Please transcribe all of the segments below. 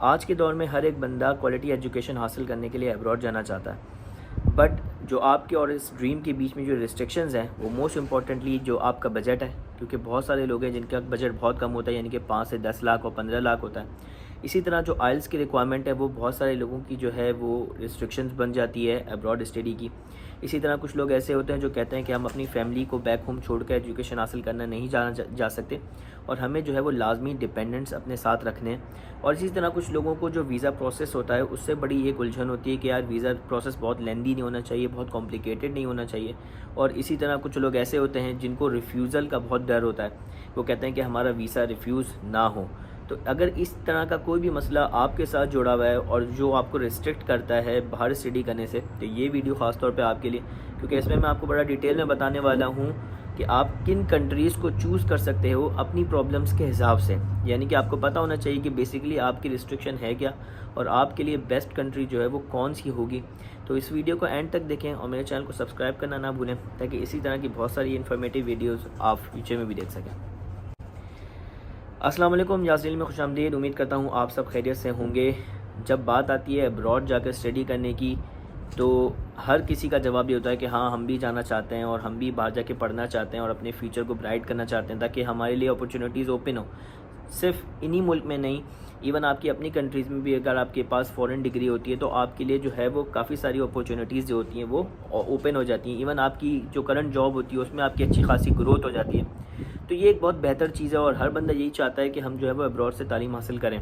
आज के दौर में हर एक बंदा क्वालिटी एजुकेशन हासिल करने के लिए अब्रॉड जाना चाहता है, बट जो आपके और इस ड्रीम के बीच में जो रिस्ट्रिक्शंस हैं वो मोस्ट इम्पॉर्टेंटली जो आपका बजट है, क्योंकि बहुत सारे लोग हैं जिनका बजट बहुत कम होता है, यानी कि 5 से 10 लाख और 15 लाख होता है। इसी तरह जो आइल्स की रिक्वायरमेंट है वो बहुत सारे लोगों की जो है वो रिस्ट्रिक्शंस बन जाती है अब्रॉड स्टडी की। इसी तरह कुछ लोग ऐसे होते हैं जो कहते हैं कि हम अपनी फैमिली को बैक होम छोड़ कर एजुकेशन हासिल करना नहीं जा सकते और हमें जो है वो लाजमी डिपेंडेंट्स अपने साथ रखने हैं। और इसी तरह कुछ लोगों को जो वीज़ा प्रोसेस होता है उससे बड़ी एक उलझन होती है कि यार वीज़ा प्रोसेस बहुत लेंदी नहीं होना चाहिए, बहुत कॉम्प्लिकेटेड नहीं होना चाहिए। और इसी तरह कुछ लोग ऐसे होते हैं जिनको रिफ्यूज़ल का बहुत डर होता है, वो कहते हैं कि हमारा वीज़ा रिफ्यूज़ ना हो। तो अगर इस तरह का कोई भी मसला आपके साथ जुड़ा हुआ है और जो आपको रिस्ट्रिक्ट करता है बाहर स्टडी करने से, तो ये वीडियो ख़ास तौर पे आपके लिए, क्योंकि इसमें मैं आपको बड़ा डिटेल में बताने वाला हूँ कि आप किन कंट्रीज़ को चूज़ कर सकते हो अपनी प्रॉब्लम्स के हिसाब से। यानी कि आपको पता होना चाहिए कि बेसिकली आपकी रिस्ट्रिक्शन है क्या और आपके लिए बेस्ट कंट्री जो है वो कौन सी होगी। तो इस वीडियो को एंड तक देखें और मेरे चैनल को सब्सक्राइब करना ना भूलें, ताकि इसी तरह की बहुत सारी इन्फॉर्मेटिव वीडियोज़ आप फ्यूचर में भी देख सकें। अस्सलाम वालेकुम, याज़िल में खुशामदीद। उम्मीद करता हूँ आप सब खैरियत से होंगे। जब बात आती है अब्रॉड जाकर स्टडी करने की, तो हर किसी का जवाब ये होता है कि हाँ, हम भी जाना चाहते हैं और हम भी बाहर जाके पढ़ना चाहते हैं और अपने फ्यूचर को ब्राइट करना चाहते हैं, ताकि हमारे लिए अपॉर्चुनिटीज़ ओपन हो। सिर्फ इन्हीं मुल्क में नहीं, इवन आपकी अपनी कंट्रीज़ में भी अगर आपके पास फ़ॉरेन डिग्री होती है तो आपके लिए जो है वो काफ़ी सारी अपॉर्चुनिटीज़ जो होती हैं वो ओपन हो जाती हैं। इवन आपकी जो करंट जॉब होती है उसमें आपकी अच्छी खासी ग्रोथ हो जाती है। तो ये एक बहुत बेहतर चीज़ है और हर बंदा यही चाहता है कि हम जो है वो अब्रॉड से तालीम हासिल करें।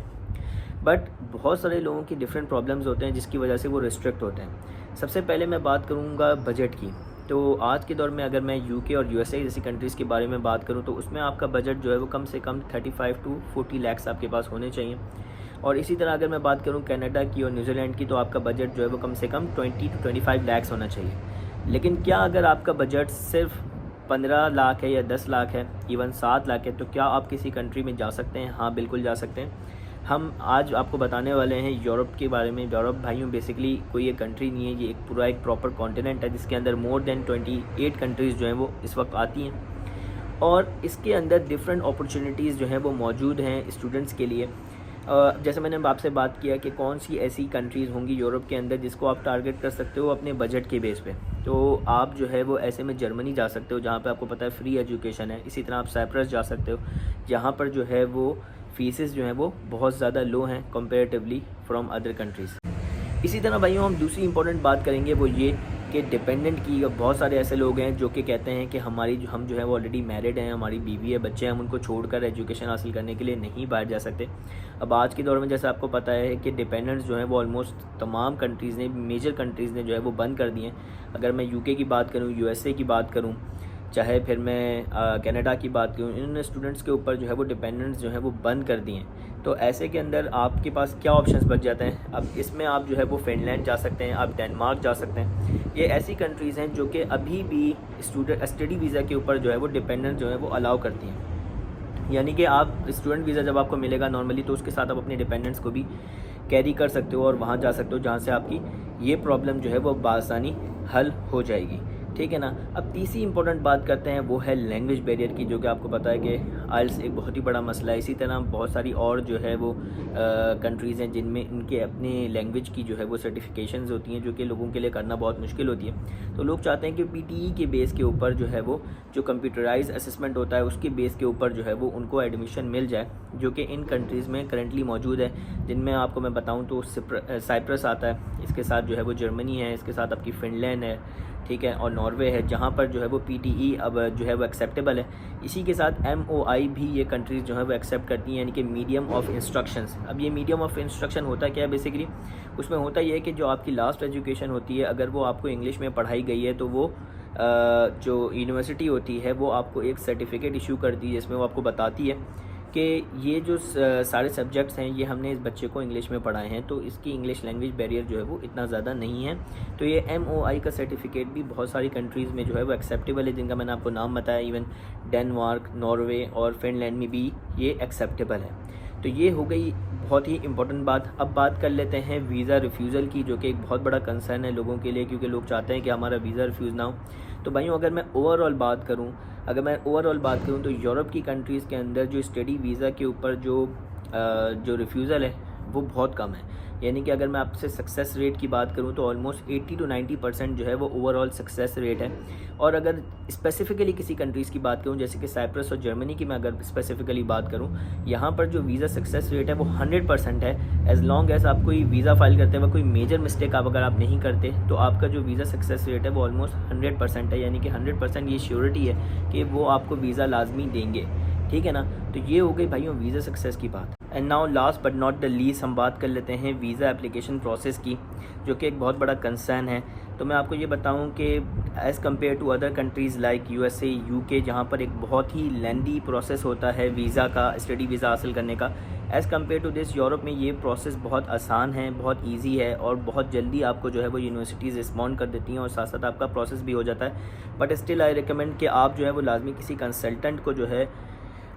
बट बहुत सारे लोगों की डिफरेंट प्रॉब्लम्स होते हैं जिसकी वजह से वो रिस्ट्रिक्ट होते हैं। सबसे पहले मैं बात करूँगा बजट की। तो आज के दौर में अगर मैं यूके और यूएसए जैसी कंट्रीज़ के बारे में बात करूँ तो उसमें आपका बजट जो है वो कम से कम 35 to 40 लाख आपके पास होने चाहिए। और इसी तरह अगर मैं बात करूँ कनाडा की और न्यूजीलैंड की, तो आपका बजट जो है वो कम से कम 20 to 25 लाख होना चाहिए। लेकिन क्या अगर आपका बजट सिर्फ 15 लाख है या 10 लाख है, इवन 7 लाख है, तो क्या आप किसी कंट्री में जा सकते हैं? हाँ, बिल्कुल जा सकते हैं। हम आज आपको बताने वाले हैं यूरोप के बारे में। यूरोप भाइयों बेसिकली कोई एक कंट्री नहीं है, ये एक पूरा एक प्रॉपर कॉन्टिनेंट है जिसके अंदर मोर देन 28 कंट्रीज़ जो हैं वो इस वक्त आती हैं और इसके अंदर डिफरेंट अपॉर्चुनिटीज़ जो हैं वो मौजूद हैं स्टूडेंट्स के लिए। जैसे मैंने आपसे बात किया कि कौन सी ऐसी कंट्रीज़ होंगी यूरोप के अंदर जिसको आप टारगेट कर सकते हो अपने बजट के बेस पे। तो आप जो है वो ऐसे में जर्मनी जा सकते हो जहाँ पे आपको पता है फ्री एजुकेशन है। इसी तरह आप साइप्रस जा सकते हो जहाँ पर जो है वो फीसेस जो हैं वो बहुत ज़्यादा लो हैं कंपेरेटिवली फ्रॉम अदर कंट्रीज़। इसी तरह भाइयों हम दूसरी इंपॉर्टेंट बात करेंगे वो ये कि डिपेंडेंट की। बहुत सारे ऐसे लोग हैं जो कि कहते हैं कि हम जो है वो ऑलरेडी मैरिड हैं, हमारी बीवी है, बच्चे हैं, हम उनको छोड़कर एजुकेशन हासिल करने के लिए नहीं बाहर जा सकते। अब आज के दौर में जैसे आपको पता है कि डिपेंडेंट्स जो हैं वो ऑलमोस्ट तमाम कंट्रीज़ ने, मेजर कंट्रीज़ ने जो है वो बंद कर दिए हैं। अगर मैं यूके की बात करूँ, यूएसए की बात करूँ, चाहे फिर मैं कनाडा की बात करूँ, इन्होंने स्टूडेंट्स के ऊपर जो है वो डिपेंडेंट्स जो है वो बंद कर दिए हैं। तो ऐसे के अंदर आपके पास क्या ऑप्शंस बच जाते हैं? अब इसमें आप जो है वो फिनलैंड जा सकते हैं, आप डेनमार्क जा सकते हैं। ये ऐसी कंट्रीज़ हैं जो कि अभी भी स्टडी वीज़ा के ऊपर जो है वो डिपेंडेंट्स जो है वो अलाउ करती हैं। यानी कि आप स्टूडेंट वीज़ा जब आपको मिलेगा नॉर्मली, तो उसके साथ आप अपने डिपेंडेंट्स को भी कैरी कर सकते हो और वहाँ जा सकते हो जहाँ से आपकी ये प्रॉब्लम जो है वो बआसानी हल हो जाएगी। ठीक है ना। अब तीसरी इंपॉर्टेंट बात करते हैं वो है लैंग्वेज बैरियर की, जो कि आपको पता है कि आइल्स एक बहुत ही बड़ा मसला है। इसी तरह बहुत सारी और जो है वो कंट्रीज़ हैं जिनमें इनके अपने लैंग्वेज की जो है वो सर्टिफिकेशंस होती हैं, जो कि लोगों के लिए करना बहुत मुश्किल होती है। तो लोग चाहते हैं कि पीटीई के बेस के ऊपर जो है वो जो कंप्यूटराइज असेसमेंट होता है उसके बेस के ऊपर जो है वो उनको एडमिशन मिल जाए, जो कि इन कंट्रीज़ में करंटली मौजूद है। जिनमें आपको मैं बताऊँ तो साइप्रस आता है, इसके साथ जो है वो जर्मनी है, इसके साथ आपकी फिनलैंड है, ठीक है, और नॉर्वे है, जहाँ पर जो है वो पीटीई अब जो है वो एक्सेप्टेबल है। इसी के साथ एमओआई भी ये कंट्रीज़ जो है वो एक्सेप्ट करती हैं, यानी कि मीडियम ऑफ इंस्ट्रक्शंस। अब ये मीडियम ऑफ इंस्ट्रक्शन होता क्या है बेसिकली? उसमें होता ये है कि जो आपकी लास्ट एजुकेशन होती है, अगर वो आपको इंग्लिश में पढ़ाई गई है तो वो जो यूनिवर्सिटी होती है वो आपको एक सर्टिफिकेट इशू करती है जिसमें वो आपको बताती है कि ये जो सारे सब्जेक्ट्स हैं ये हमने इस बच्चे को इंग्लिश में पढ़ाए हैं, तो इसकी इंग्लिश लैंग्वेज बैरियर जो है वो इतना ज़्यादा नहीं है। तो ये एमओआई का सर्टिफिकेट भी बहुत सारी कंट्रीज़ में जो है वो एक्सेप्टेबल है, जिनका मैंने आपको नाम बताया। इवन डेनमार्क, नॉर्वे और फिनलैंड में भी ये एक्सेप्टेबल है। तो ये हो गई बहुत ही इंपॉर्टेंट बात। अब बात कर लेते हैं वीज़ा रिफ्यूज़ल की, जो कि एक बहुत बड़ा कंसर्न है लोगों के लिए, क्योंकि लोग चाहते हैं कि हमारा वीज़ा रिफ्यूज़ ना हो। तो भाइयों अगर मैं ओवरऑल बात करूं तो यूरोप की कंट्रीज़ के अंदर जो स्टडी वीज़ा के ऊपर जो रिफ्यूज़ल है वो बहुत कम है। यानी कि अगर मैं आपसे सक्सेस रेट की बात करूं तो ऑलमोस्ट 80 to 90% जो है वो ओवरऑल सक्सेस रेट है। और अगर स्पेसिफ़िकली किसी कंट्रीज़ की बात करूं जैसे कि साइप्रस और जर्मनी की मैं अगर स्पेसिफ़िकली बात करूं, यहाँ पर जो वीज़ा सक्सेस रेट है वो 100% है। एज़ लॉन्ग एज़ आप कोई वीज़ा फ़ाइल करते वक्त कोई मेजर मिस्टेक अगर आप नहीं करते तो आपका जो वीज़ा सक्सेस रेट है वो ऑलमोस्ट 100% है। यानी कि 100% ये श्योरिटी है कि वो आपको वीज़ा लाजमी देंगे, ठीक है ना। तो ये हो गई भाइयों वीज़ा सक्सेस की बात। And now last but not the least हम बात कर लेते हैं वीज़ा एप्लीकेशन प्रोसेस की, जो कि एक बहुत बड़ा कंसर्न है। तो मैं आपको ये बताऊं कि as compare to other countries like USA, UK, जहाँ पर एक बहुत ही लेंदी प्रोसेस होता है वीज़ा का, स्टडी वीज़ा हासिल करने का, as compare to this Europe में ये प्रोसेस बहुत आसान है, बहुत ईजी है और बहुत जल्दी आपको जो है वो यूनिवर्सिटीज़ रिस्पॉन्ड कर देती हैं और साथ साथ आपका प्रोसेस भी हो जाता है। बट स्टिल आई रिकमेंड कि आप जो है वो लाजमी किसी कंसल्टेंट को जो है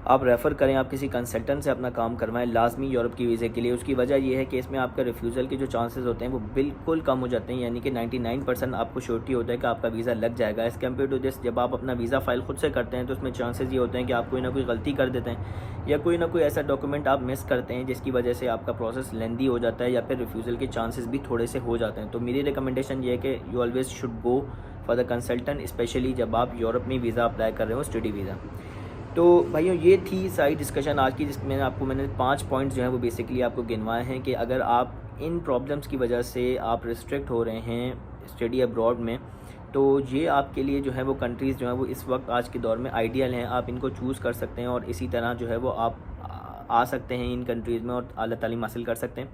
आप रेफ़र करें, आप किसी कंसल्टेंट से अपना काम करवाएं लाजमी यूरोप की वीज़े के लिए। उसकी वजह यह है कि इसमें आपका रिफ्यूज़ल के जो चांसेस होते हैं वो बिल्कुल कम हो जाते हैं। यानी कि 99% आपको श्योरिटी होता है कि आपका वीज़ा लग जाएगा। एज़ कम्पेयर टू दिस जब आप अपना वीज़ा फ़ाइल खुद से करते हैं तो उसमें चांसेस ये होते हैं कि आप कोई ना कोई गलती कर देते हैं या कोई ना कोई ऐसा डॉक्यूमेंट आप मिस करते हैं जिसकी वजह से आपका प्रोसेस लेंदी हो जाता है या फिर रिफ्यूज़ल के चांसेस भी थोड़े से हो जाते हैं। तो मेरी रिकमेंडेशन ये है कि you always should go for the consultant, specially जब आप यूरोप में वीज़ा अप्लाई कर रहे हो, स्टडी वीज़ा। तो भाइयों ये थी सारी डिस्कशन आज की, जिसमें मैंने 5 पॉइंट्स जो हैं वो बेसिकली आपको गिनवाए हैं कि अगर आप इन प्रॉब्लम्स की वजह से आप रिस्ट्रिक्ट हो रहे हैं स्टडी अब्रॉड में, तो ये आपके लिए जो है वो कंट्रीज़ जो है वो इस वक्त आज के दौर में आइडियल हैं। आप इनको चूज़ कर सकते हैं और इसी तरह जो है वो आप आ सकते हैं इन कंट्रीज़ में और आला तालीम हासिल कर सकते हैं।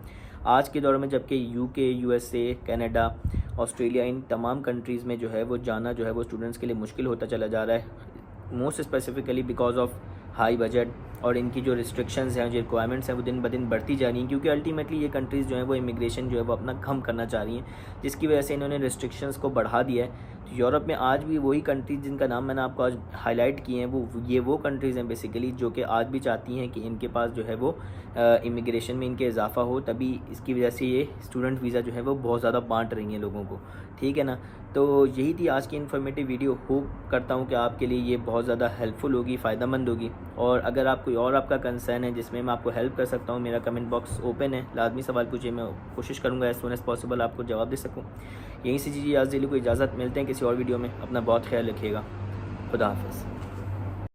आज के दौर में जबकि UK, USA, कनाडा, ऑस्ट्रेलिया, इन तमाम कंट्रीज़ में जो है वो जाना जो है वो स्टूडेंट्स के लिए मुश्किल होता चला जा रहा है, most specifically because of high budget और इनकी जो रिस्ट्रिक्शंस हैं, जो रिक्वायरमेंट्स हैं वो दिन ब दिन बढ़ती जा रही हैं। क्योंकि अल्टीमेटली ये कंट्रीज़ जो है वो इमिग्रेशन जो है वो अपना कम करना चाह रही हैं, जिसकी वजह से इन्होंने रिस्ट्रिक्शंस को बढ़ा दिया है। तो यूरोप में आज भी वही कंट्रीज़ जिनका नाम मैंने आपको आज हाईलाइट किए हैं वो कंट्रीज़ हैं बेसिकली जो कि आज भी चाहती हैं कि इनके पास जो है वो इमिग्रेशन में इनके इजाफा हो, तभी इसकी वजह से ये स्टूडेंट वीज़ा जो है वो बहुत ज़्यादा बांट रही हैं लोगों को, ठीक है ना। तो यही थी आज की इन्फॉर्मेटिव वीडियो। होप करता हूँ कि आपके लिए ये बहुत ज़्यादा हेल्पफुल होगी, फ़ायदेमंद होगी। और अगर आप कोई और आपका कंसर्न है जिसमें मैं आपको हेल्प कर सकता हूँ, मेरा कमेंट बॉक्स ओपन है, लाजमी सवाल पूछिए, मैं कोशिश करूँगा एज़ सून एज़ पॉसिबल आपको जवाब दे सकूँ। यहीं से चीज़ें आज दिल्ली को इजाज़त, मिलते हैं किसी और वीडियो में। अपना बहुत ख्याल रखिएगा। खुदा हाफ़िज़।